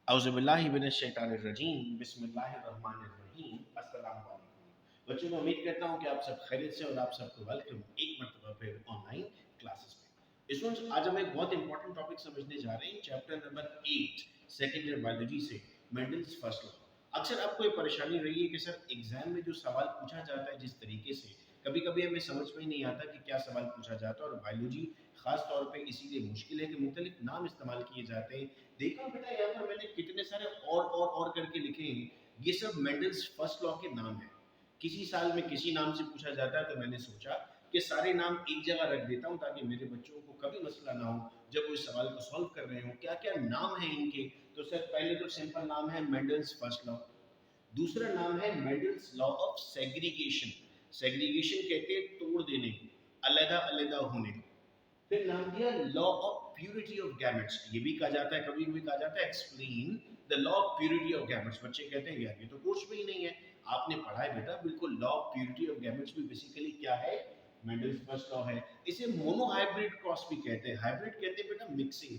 औज़ुबिल्लाहि मिनश्शैतानिर्रजीम बिस्मिल्लाहिर्रहमानिर्रहीम अस्सलाम वालेकुम। बच्चों मैं उम्मीद करता हूँ कि आप सब खैरियत से और आप सबको वेलकम एक मरतबा फिर ऑनलाइन क्लासेस में। स्टूडेंट्स आज हम एक बहुत इंपॉर्टेंट टॉपिक समझने जा रहे हैं chapter number 8 second year biology से मेंडल्स फर्स्ट लॉ। अक्सर आपको ये परेशानी रही है कि सर एग्जाम में जो सवाल पूछा जाता है जिस तरीके से कभी कभी हमें समझ में ही नहीं आता कि क्या सवाल पूछा जाता है और बायोलॉजी खास तौर पे इसीलिए मुश्किल है कि मुख्तलिफ नाम इस्तेमाल किए जाते हैं। देखो बेटा यहाँ पर मैंने कितने सारे और करके लिखे हैं, ये सब मेंडल्स फर्स्ट लॉ के नाम है। किसी साल में किसी नाम से पूछा जाता है तो मैंने सोचा कि सारे नाम एक जगह रख देता हूँ ताकि मेरे बच्चों को कभी मसला ना हो जब वो इस सवाल को सॉल्व कर रहे हो क्या क्या नाम है इनके। तो सर पहले तो सिंपल नाम है मेंडल्स फर्स्ट लॉ। दूसरा नाम है Mendel's law of segregation. Segregation कहते हैं तोड़ देने को, अलग अलग होने को। फिर नाम दिया law of purity of gametes. ये भी कहा जाता है, कभी कभी कहा जाता है explain the law of purity of gametes. बच्चे कहते हैं यार ये तो कोर्स में ही नहीं है। आपने पढ़ा है बेटा बिल्कुल, law of purity of gametes भी बेसिकली क्या है, मेंडल्स फर्स्ट लॉ है। इसे मोनो हाइब्रिड क्रॉस भी कहते हैं। हाइब्रिड कहते हैं बेटा मिक्सिंग।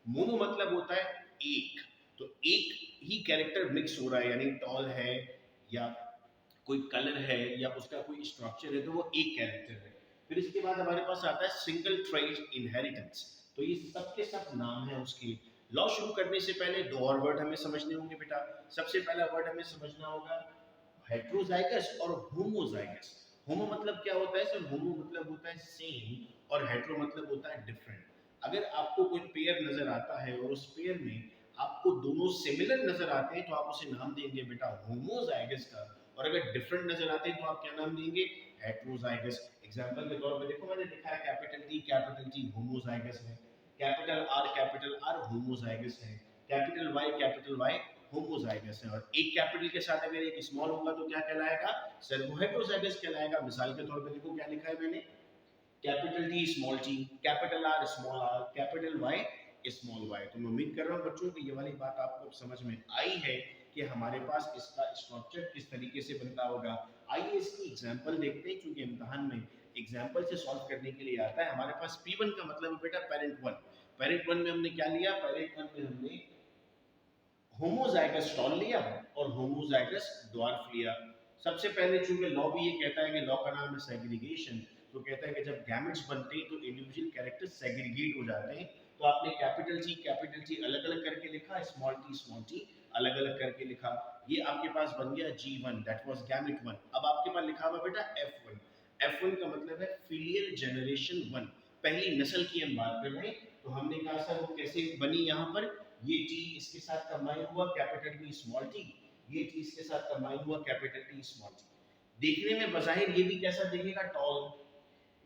मोनो मतलब होता है एक, तो एक ही कैरेक्टर मिक्स हो रहा है, यानी टॉल है या कोई कलर है या उसका कोई स्ट्रक्चर है तो वो एक कैरेक्टर है। फिर इसके बाद हमारे पास आता है सिंगल ट्रेट इनहेरिटेंस। तो ये सब के सब नाम है उसके। लॉ शुरू करने से पहले दो और वर्ड हमें समझने होंगे बेटा। सबसे पहला वर्ड हमें समझना होगा हेट्रोजाइगस और होमोजाइगस। होमो मतलब क्या होता है सर, होमो मतलब होता है सेम और हेट्रो मतलब होता है डिफरेंट। अगर आपको कोई पेयर नजर आता है और उस पेयर में आपको दोनों सिमिलर नजर आते हैं तो आप उसे नाम देंगे बेटा होमोजाइगस का। और अगर डिफरेंट नजर आते हैं तो आप क्या नाम देंगे, हेट्रोजाइगस। एग्जांपल के तौर पे देखो मैंने लिखा है कैपिटल टी होमोजाइगस है, कैपिटल आर होमोजाइगस है, कैपिटल वाई होमोजाइगस है। और एक कैपिटल के साथ अगर एक स्मॉल होगा तो क्या कहलाएगा सर, वो हेट्रोजाइगस कहलाएगा। मिसाल के तौर पे देखो क्या लिखा है मैंने, capital T small T, capital R small R, capital Y small Y. तो मैं उम्मीद कर रहा हूँ बच्चों की ये वाली बात आपको समझ में आई है कि हमारे पास इसका स्ट्रक्चर किस तरीके से बनता होगा। आइए इसकी एग्जांपल देखते हैं, क्योंकि इम्तिहान में एग्जांपल से सॉल्व करने के लिए आता है। हमारे पास P1 का मतलब है बेटा पेरेंट वन। पेरेंट वन में हमने क्या लिया, पेरेंट वन में हमने होमोजाइगस टॉल लिया और होमोजाइगस ड्वार्फ लिया। सबसे पहले चूंकि लॉ भी ये कहता है कि लॉ का नाम है सेग्रीगेशन, तो कहता है कि जब गैमेट्स बनते हैं तो इंडिविजुअल कैरेक्टर सेग्रीगेट हो जाते हैं। तो आपने कैपिटल टी अलग अलग करके लिखा, स्मॉल टी अलग अलग करके लिखा। ये आपके पास बन गया G1, that was gamete one. अब आपके पास लिखा हुआ बेटा F1। F1 का मतलब है फिलियल जनरेशन वन, पहली नस्ल की हम बात कर रहे हैं। तो हमने कहा सर वो कैसे बनी, यहाँ पर ये टी इसके साथ कंबाइन हुआ कैपिटल टी स्मॉल टी, ये टी इसके साथ कंबाइन हुआ कैपिटल टी स्मॉल टी। देखने में बजाहिर ये भी कैसा दिखेगा, टॉल,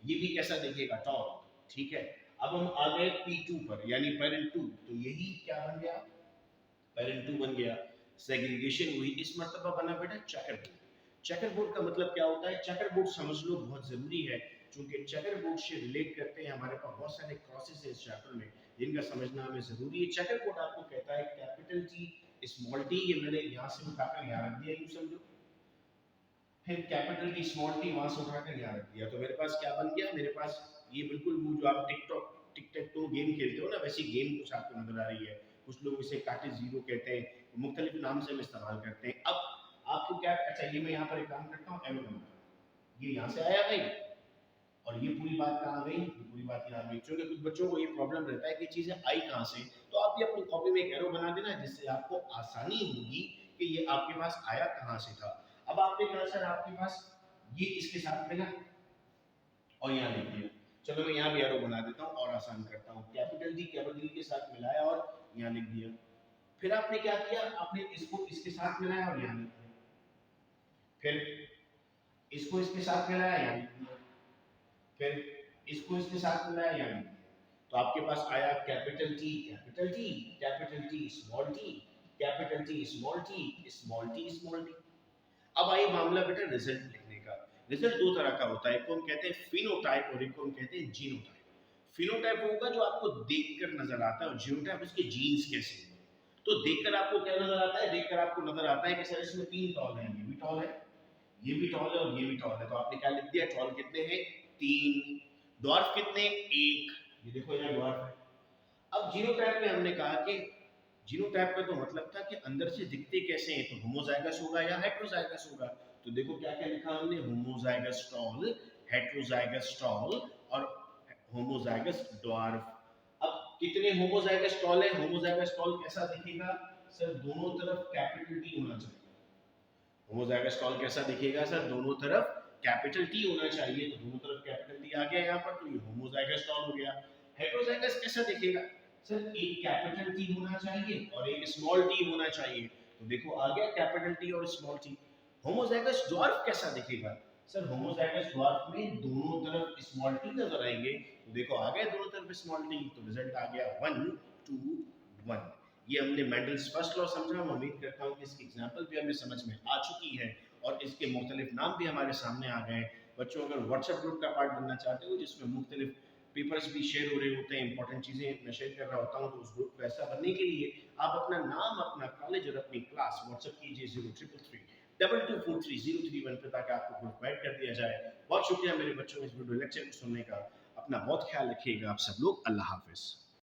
ये भी कैसा दिखेगा, टॉल। ठीक है, अब हम आ गए P2 पर यानी पेरेंट टू। तो यही क्या बन गया, पेरेंट टू बन गया। सेग्रीगेशन हुई, इस मर्तबा बना बेटा चेकर बोर्ड। चेकर बोर्ड का मतलब क्या होता है, चेकर बोर्ड समझ लो बहुत जरूरी है, क्योंकि चेकर बोर्ड से रिलेट करते हैं हमारे पास बहुत सारे क्रॉसेस है इस चैप्टर में जिनका समझना हमें जरूरी है। चेकर बोर्ड आपको कहता है कैपिटल टी स्मॉल टी, ये मैंने यहाँ से उठाकर यहाँ रख दिया यूं समझो। फिर कैपिटल टी स्मॉल टी वहां से उठाकर यहाँ रख दिया, तो मेरे पास क्या बन गया, मेरे पास ये बिल्कुल वो जो आप टिक टैक टो गेम खेलते हो ना, वैसी गेम कुछ आपको नजर आ रही है। कुछ लोग इसे काटे जीरो कहते हैं, मुख्तलिफ नाम से हम इस्तेमाल करते हैं। अब आपको क्या, अच्छा ये मैं यहाँ पर एक काम करता हूँ, एरो बनाता हूँ, ये यहाँ से आया भाई और ये पूरी बात कहाँ गई, ये पूरी बात यहाँ गई। क्योंकि कुछ बच्चों को ये प्रॉब्लम रहता है कि चीजें आई कहाँ से, तो आप ये अपनी कॉपी में एक एरो बना देना जिससे आपको आसानी होगी कि ये आपके पास आया कहाँ से था। अब आपने कहा सर आपके पास ये इसके साथ मिला और यहाँ लिख दिया। चलो मैं यहाँ भी एरो बना देता हूँ और आसान करता हूँ, कैपिटल डी के साथ मिलाया और यहाँ लिख दिया। फिर आपने क्या किया, आपने इसको इसके साथ मिलाया और यहाँ लिख दिया। फिर इसको इसके साथ मिलाया, यहाँ लिख दिया। फिर इसको इसके साथ मिलाया, यहाँ लिख दिया। तो आपके पास आया capital T capital T, capital T small T, capital T small T, small T small T. अब आइए मामला बेटा रिजल्ट लिखने का। रिजल्ट दो तरह का होता है, एक को हम कहते हैं फिनोटाइप और एक को हम कहते हैं जीनोटाइप। फिनोटाइप होगा जो आपको देखकर नजर आता है और जीनोटाइप उसके जीन्स कैसे हैं। तो देखकर आपको क्या नजर आता है, देखकर आपको नजर आता है कि सर इसमें तीन टॉल हैं, ये भी टॉल है, ये भी टॉल है और ये भी टॉल है। तो आपने क्या लिख दिया, टॉल कितने हैं, तीन, ड्वार्फ कितने, एक, ये देखो यहाँ ड्वार्फ है। अब जीनोटाइप में हमने कहा कि जीनोटाइप का तो मतलब था कि अंदर से दिखते कैसे हैं, तो होमोजाइगस होगा या हेट्रोजाइगस होगा। तो देखो क्या क्या लिखा हमने, होमोजाइगस टॉल, हेट्रोजाइगस टॉल और होमोजाइगस ड्वार्फ। अब कितने होमोजाइगस टॉल है, होमोजाइगस टॉल कैसा दिखेगा सर, दोनों तरफ कैपिटल टी होना चाहिए। होमोजाइगस टॉल कैसा दिखेगा सर, दोनों तरफ कैपिटल टी होना चाहिए, तो दोनों तरफ कैपिटल टी आ गया यहाँ पर, तो ये होमोजाइगस टॉल हो गया। हेटेरोजाइगस कैसा दिखेगा सर, एक कैपिटल टी होना चाहिए और एक स्मॉल टी होना चाहिए, तो देखो आ गया कैपिटल टी और स्मॉल टी। होमोजाइगस ड्वार्फ कैसा दिखेगा सर, होमोजाइगस ड्वार्फ में दोनों तरफ स्मॉल टी नजर आएंगे, तो देखो आ गया दोनों तरफ स्मॉल टी, तो रिजल्ट आ गया 1 2 1। ये हमने मेंडल्स फर्स्ट लॉ समझा। मैं उम्मीद करता हूँ कि इसकी एग्जाम्पल भी हमें समझ में आ चुकी है और इसके मुख्तलिफ नाम भी हमारे सामने आ गए। बच्चों अगर व्हाट्सएप ग्रुप का पार्ट बनना चाहते हो जिसमें मुख्तलिफ पेपर्स भी शेयर हो रहे होते हैं, इंपॉर्टेंट चीज़ें मैं शेयर कर रहा होता हूँ, तो उस ग्रुप को ऐसा बनने के लिए आप अपना नाम, अपना कॉलेज और अपनी क्लास व्हाट्सएप कीजिए 0333 2243 031 पे, ताकि आपको ग्रुप ऐड कर दिया जाए। बहुत शुक्रिया मेरे बच्चों इस वीडियो लेक्चर को सुनने का। अपना बहुत ख्याल रखिएगा आप सब लोग। अल्लाह हाफिज़।